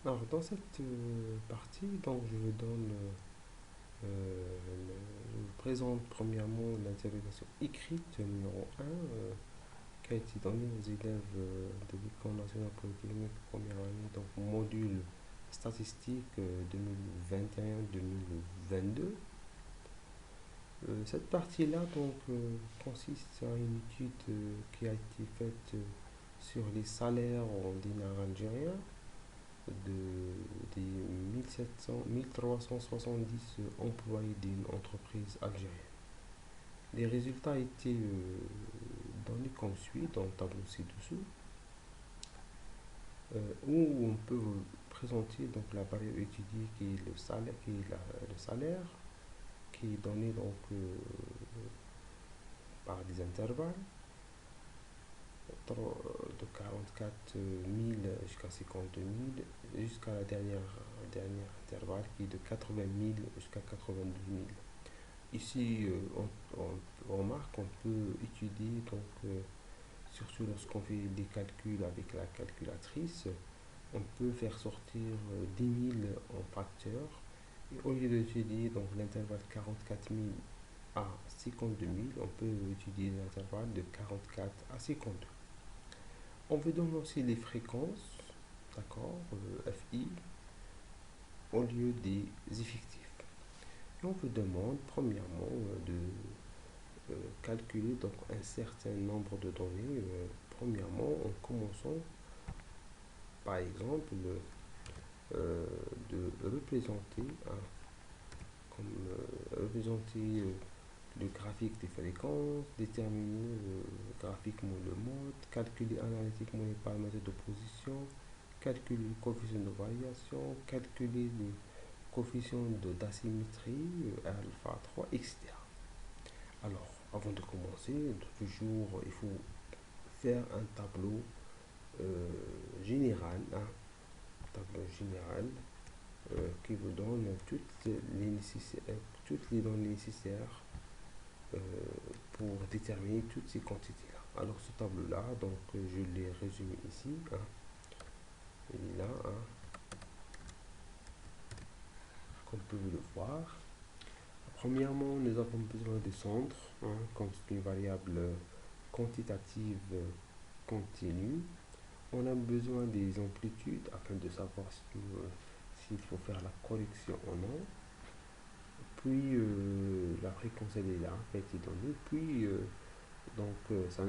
Alors, dans cette partie, donc, je vous présente premièrement l'interrogation écrite numéro 1 qui a été donnée aux élèves de l'École nationale polytechnique première année, donc module statistique 2021-2022. Cette partie-là donc consiste à une étude qui a été faite sur les salaires en dinars algériens des 1370 employés d'une entreprise algérienne. Les résultats étaient donnés comme suit dans le tableau ci-dessous, où on peut présenter donc la variable étudiée qui est le salaire qui est donné donc par des intervalles de 44 000 jusqu'à 52 000 jusqu'à la dernière intervalle qui est de 80 000 jusqu'à 92 000. Ici, on remarque qu'on peut étudier, donc, surtout lorsqu'on fait des calculs avec la calculatrice, on peut faire sortir 10 000 en facteurs. Et au lieu d'étudier donc l'intervalle 44 000 à 52 000, on peut étudier l'intervalle de 44 à 52. On veut donc aussi les fréquences, d'accord, FI, au lieu des effectifs. Et on vous demande premièrement calculer donc un certain nombre de données. Premièrement, en commençant par exemple de représenter, représenter le graphique des fréquences, déterminer graphiquement le mode, calculer analytiquement les paramètres de position, calculer le coefficient de variation, calculer le coefficient d'asymétrie, alpha 3, etc. Alors, avant de commencer, toujours il faut faire un tableau général, qui vous donne toutes les données nécessaires euh, pour déterminer toutes ces quantités-là. Alors ce tableau-là, donc je l'ai résumé ici. Il est là, comme vous pouvez le voir. Premièrement, nous avons besoin de centre, comme c'est une variable quantitative continue. On a besoin des amplitudes afin de savoir s'il faut faire la correction ou non. Puis la fréquence elle est là, qui a été donnée. Puis ça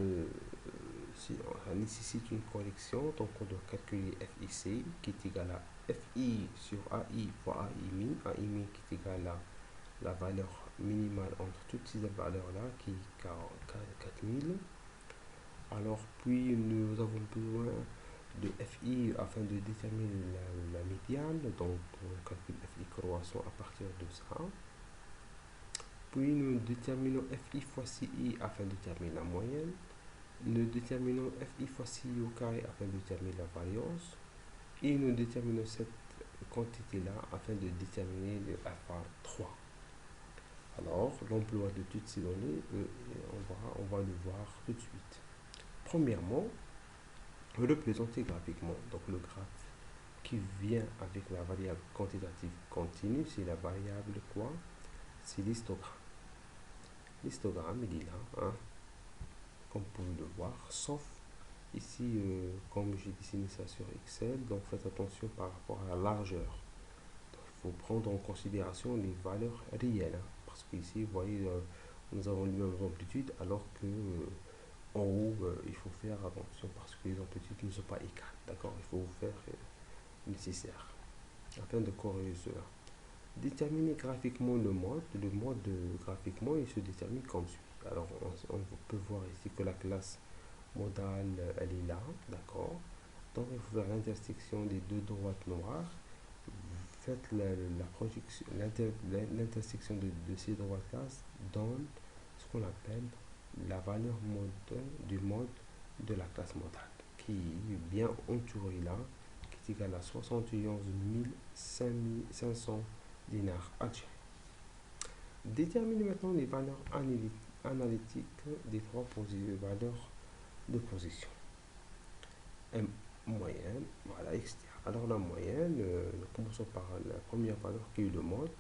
nécessite une correction, donc on doit calculer FIC qui est égal à FI sur AI fois AI min, AI min qui est égal à la valeur minimale entre toutes ces valeurs-là qui est 4000. Alors puis nous avons besoin de FI afin de déterminer la médiane, donc on calcule FI croissant à partir de ça. Puis nous déterminons FI fois CI afin de déterminer la moyenne. Nous déterminons FI fois CI au carré afin de déterminer la variance. Et nous déterminons cette quantité-là afin de déterminer le alpha 3. Alors, l'emploi de toutes ces données, on va le voir tout de suite. Premièrement, représenter graphiquement. Donc, le graphe qui vient avec la variable quantitative continue, c'est la variable quoi? C'est l'histogramme. L'histogramme, il est là, comme vous pouvez le voir, sauf ici, comme j'ai dessiné ça sur Excel, donc faites attention par rapport à la largeur. Il faut prendre en considération les valeurs réelles, parce qu'ici, vous voyez, nous avons les mêmes amplitudes, alors que en haut, il faut faire attention parce que les amplitudes ne sont pas égales. D'accord? Il faut faire nécessaire afin de corriger cela. Déterminer graphiquement le mode. Le mode graphiquement, il se détermine comme suit. Alors, on peut voir ici que la classe modale, elle est là, d'accord? Donc, il faut faire l'intersection des deux droites noires. Faites la projection, l'intersection de ces droites-là donne ce qu'on appelle la valeur du mode de la classe modale, qui est bien entourée là, qui est égale à 71 500 dinars algériens. Détermine maintenant les valeurs analytiques des trois valeurs de position. moyenne, voilà, etc. Alors la moyenne, nous commençons par la première valeur qui est le mode.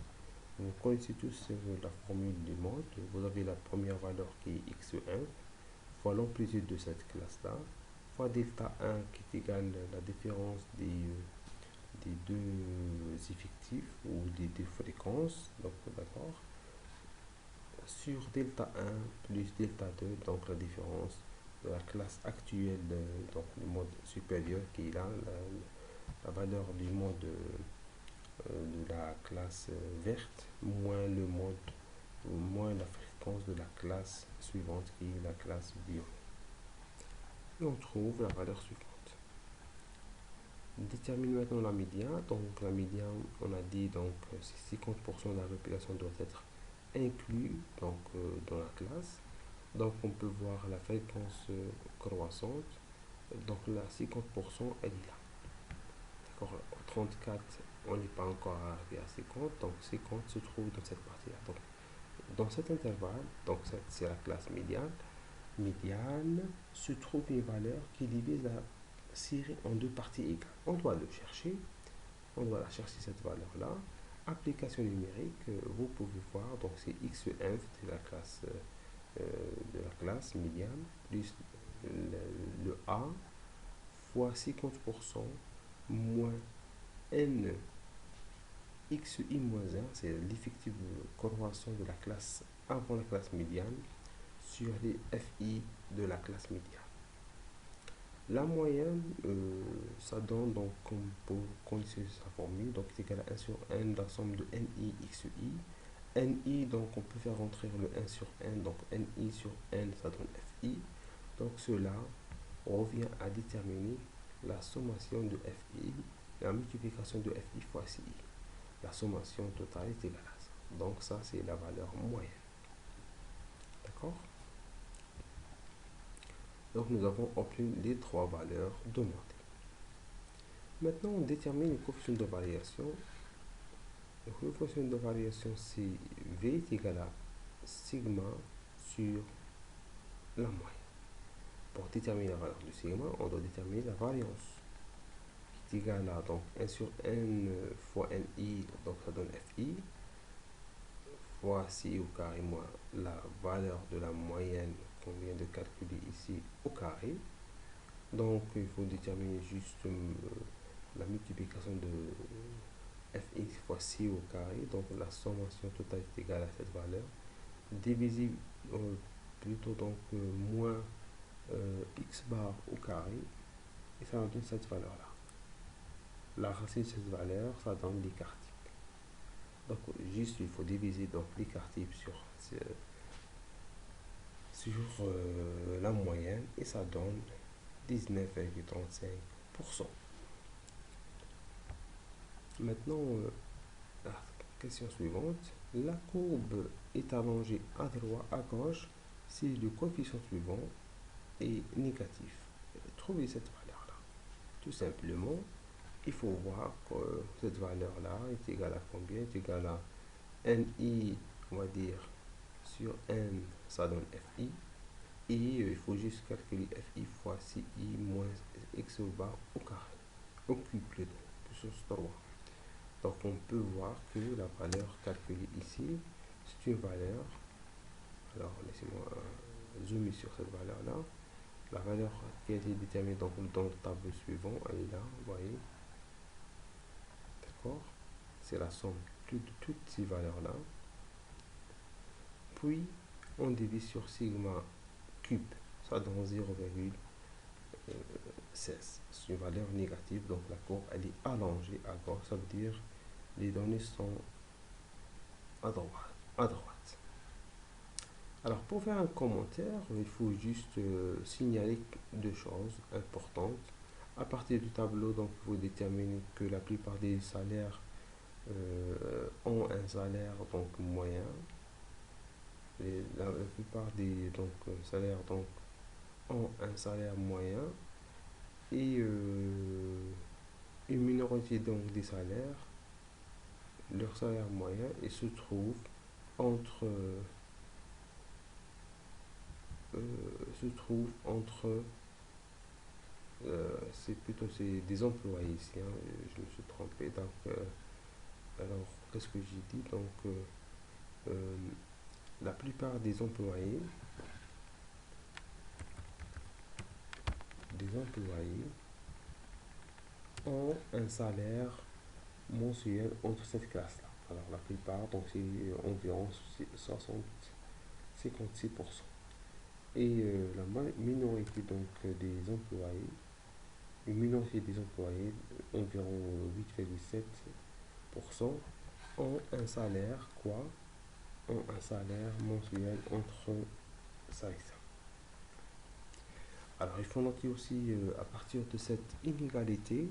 Vous connaissez tous la formule du mode. Vous avez la première valeur qui est x1 fois l'amplitude de cette classe-là, fois delta 1 qui est égal à la différence des deux effectifs ou des deux fréquences, donc d'accord, sur delta 1 plus delta 2, donc la différence de la classe actuelle, donc le mode supérieur qui est là, la valeur du mode de la classe verte, moins le mode, moins la fréquence de la classe suivante qui est la classe violet. Et on trouve la valeur suivante. On détermine maintenant la médiane. Donc la médiane, on a dit donc c'est 50% de la population doit être inclus donc dans la classe. Donc on peut voir la fréquence croissante. Donc là 50% elle est là. D'accord. 34 on n'est pas encore arrivé à 50, donc 50 se trouve dans cette partie-là. Donc dans cet intervalle, donc c'est la classe médiane, se trouve une valeur qui divise la série en deux parties égales. On doit le chercher, on doit la chercher cette valeur-là. Application numérique, vous pouvez voir, donc c'est x1 de la classe médiane plus le A fois 50% moins n xi moins 1, c'est l'effectif de corrélation de la classe avant la classe médiane sur les FI de la classe médiane. La moyenne, ça donne donc, comme pour connaître sa formule, donc c'est égal à 1 sur n la somme de ni xi. Ni, donc on peut faire rentrer le 1 sur n, donc ni sur n, ça donne fi. Donc cela revient à déterminer la sommation de fi, la multiplication de fi fois ci. La sommation totale est égale à ça. Donc ça, c'est la valeur moyenne. D'accord? Donc nous avons obtenu les trois valeurs demandées. Maintenant, on détermine le coefficient de variation. Le coefficient de variation, c'est V est égal à sigma sur la moyenne. Pour déterminer la valeur du sigma, on doit déterminer la variance qui est égale à donc 1 sur n fois ni, donc ça donne fi, fois ci au carré moins la valeur de la moyenne qu'on vient de calculer ici au carré. Donc il faut déterminer juste la multiplication de fx fois ci au carré, donc la sommation totale est égale à cette valeur, divisé plutôt donc moins x bar au carré, et ça donne cette valeur là. La racine de cette valeur, ça donne l'écart type. Donc juste il faut diviser donc l'écart type sur la moyenne et ça donne 19,35%. Maintenant, la question suivante. La courbe est allongée à droite, à gauche, si le coefficient suivant est négatif. Trouvez cette valeur-là. Tout simplement, il faut voir que cette valeur-là est égale à combien? Est égale à ni, on va dire, sur n, ça donne fi. Et il faut juste calculer fi fois ci moins x au bas au carré, au cube plutôt, puissance 3. Donc on peut voir que la valeur calculée ici, c'est une valeur, alors laissez-moi zoomer sur cette valeur-là. La valeur qui a été déterminée donc, dans le tableau suivant, elle est là, vous voyez. D'accord? C'est la somme de toutes ces valeurs-là. Puis on divise sur sigma cube, ça donne 0,16. C'est une valeur négative, donc la courbe elle est allongée à gauche, ça veut dire les données sont à droite. Alors pour faire un commentaire, il faut juste signaler deux choses importantes. À partir du tableau, donc vous déterminez que la plupart des salaires ont un salaire donc moyen. La plupart des salaires donc ont un salaire moyen et une minorité donc des salaires, leur salaire moyen et se trouve entre c'est plutôt c'est des employés ici, hein, je me suis trompé. Donc, alors, qu'est-ce que j'ai dit? Donc, euh, la plupart des employés ont un salaire mensuel entre cette classe-là. Alors, la plupart, donc c'est environ 60, 56%. Et la minorité donc des employés, une minorité des employés, environ 8,7%, ont un salaire quoi? Ont un salaire mensuel entre ça et ça. Alors il faut noter aussi à partir de cette inégalité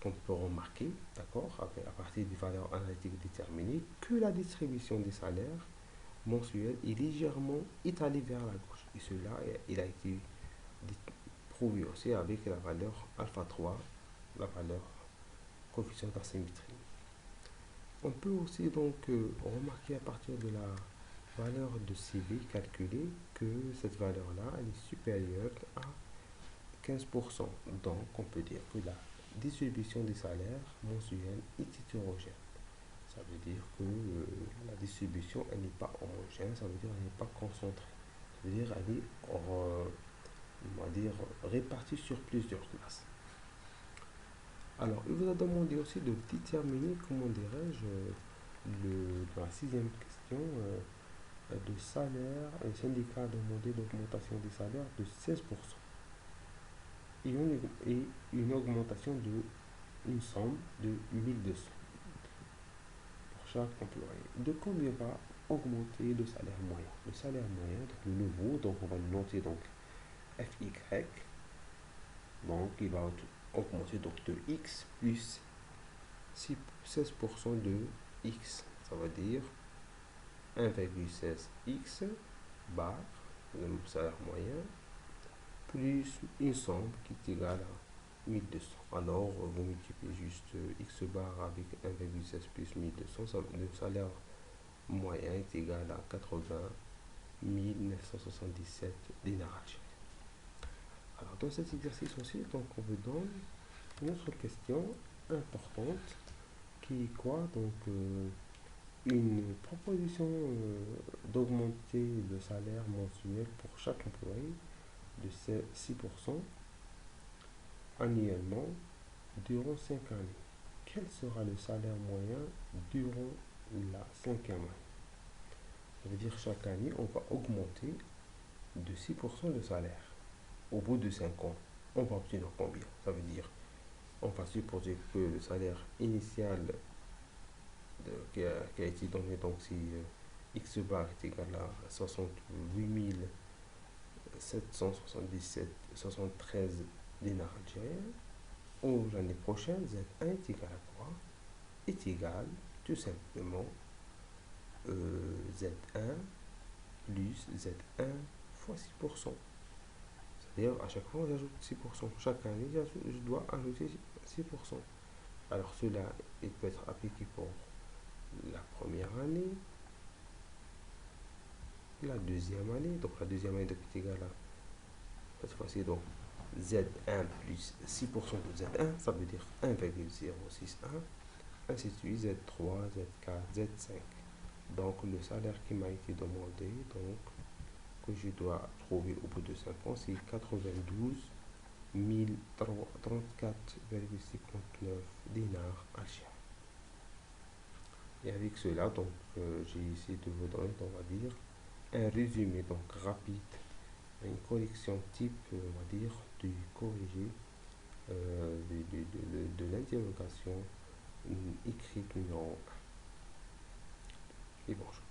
qu'on peut remarquer, d'accord, à partir des valeurs analytiques déterminées, que la distribution des salaires mensuels est légèrement étalée vers la gauche. Et cela, il a été prouvé aussi avec la valeur alpha 3, la valeur coefficient d'asymétrie. On peut aussi donc remarquer à partir de la valeur de CV calculée que cette valeur-là elle est supérieure à 15%. Donc on peut dire que la distribution des salaires mensuels est hétérogène. Ça veut dire que la distribution elle n'est pas homogène, ça veut dire qu'elle n'est pas concentrée. Ça veut dire qu'elle est on va dire répartie sur plusieurs classes. Alors, il vous a demandé aussi de déterminer, comment dirais-je, dans la sixième question, de salaire. Un syndicat a demandé l'augmentation des salaires de 16% et une augmentation de une somme de 1200 pour chaque employé. De combien va augmenter le salaire moyen? Le salaire moyen, donc le nouveau, donc on va le noter donc FY, donc il va augmenter donc de X plus 16% de X, ça veut dire 1,16x bar, le salaire moyen, plus une somme qui est égale à 1200. Alors, vous multipliez juste x bar avec 1,16 plus 1200, le salaire moyen est égal à 80 977 dinars algériens. Alors, dans cet exercice aussi, donc on vous donne une autre question importante qui est quoi? Donc, une proposition d'augmenter le salaire mensuel pour chaque employé de 6% annuellement durant 5 années. Quel sera le salaire moyen durant la 5e année? Ça veut dire chaque année, on va augmenter de 6% le salaire. Au bout de 5 ans, on va obtenir combien? Ça veut dire, on va supposer que le salaire initial qui a été donné, donc si x bar est égal à 68 777,73 dinars algériens, ou l'année prochaine, Z1 est égal à quoi? Est égal tout simplement Z1 plus Z1 fois 6%. C'est-à-dire à chaque fois j'ajoute 6%. Chaque année je dois ajouter 6%. Alors cela il peut être appliqué pour la première année, la deuxième année, donc la deuxième année est égale à cette fois-ci donc Z1 plus 6% de Z1, ça veut dire 1,061, ainsi de suite Z3, Z4, Z5. Donc le salaire qui m'a été demandé, donc que je dois trouver au bout de 5 ans, c'est 92 034,59 dinars algériens. Et avec cela, donc j'ai essayé de vous donner, on va dire, un résumé donc rapide, une collection type, on va dire, du corrigé de l'interrogation écrite numéro 1. Et bonjour.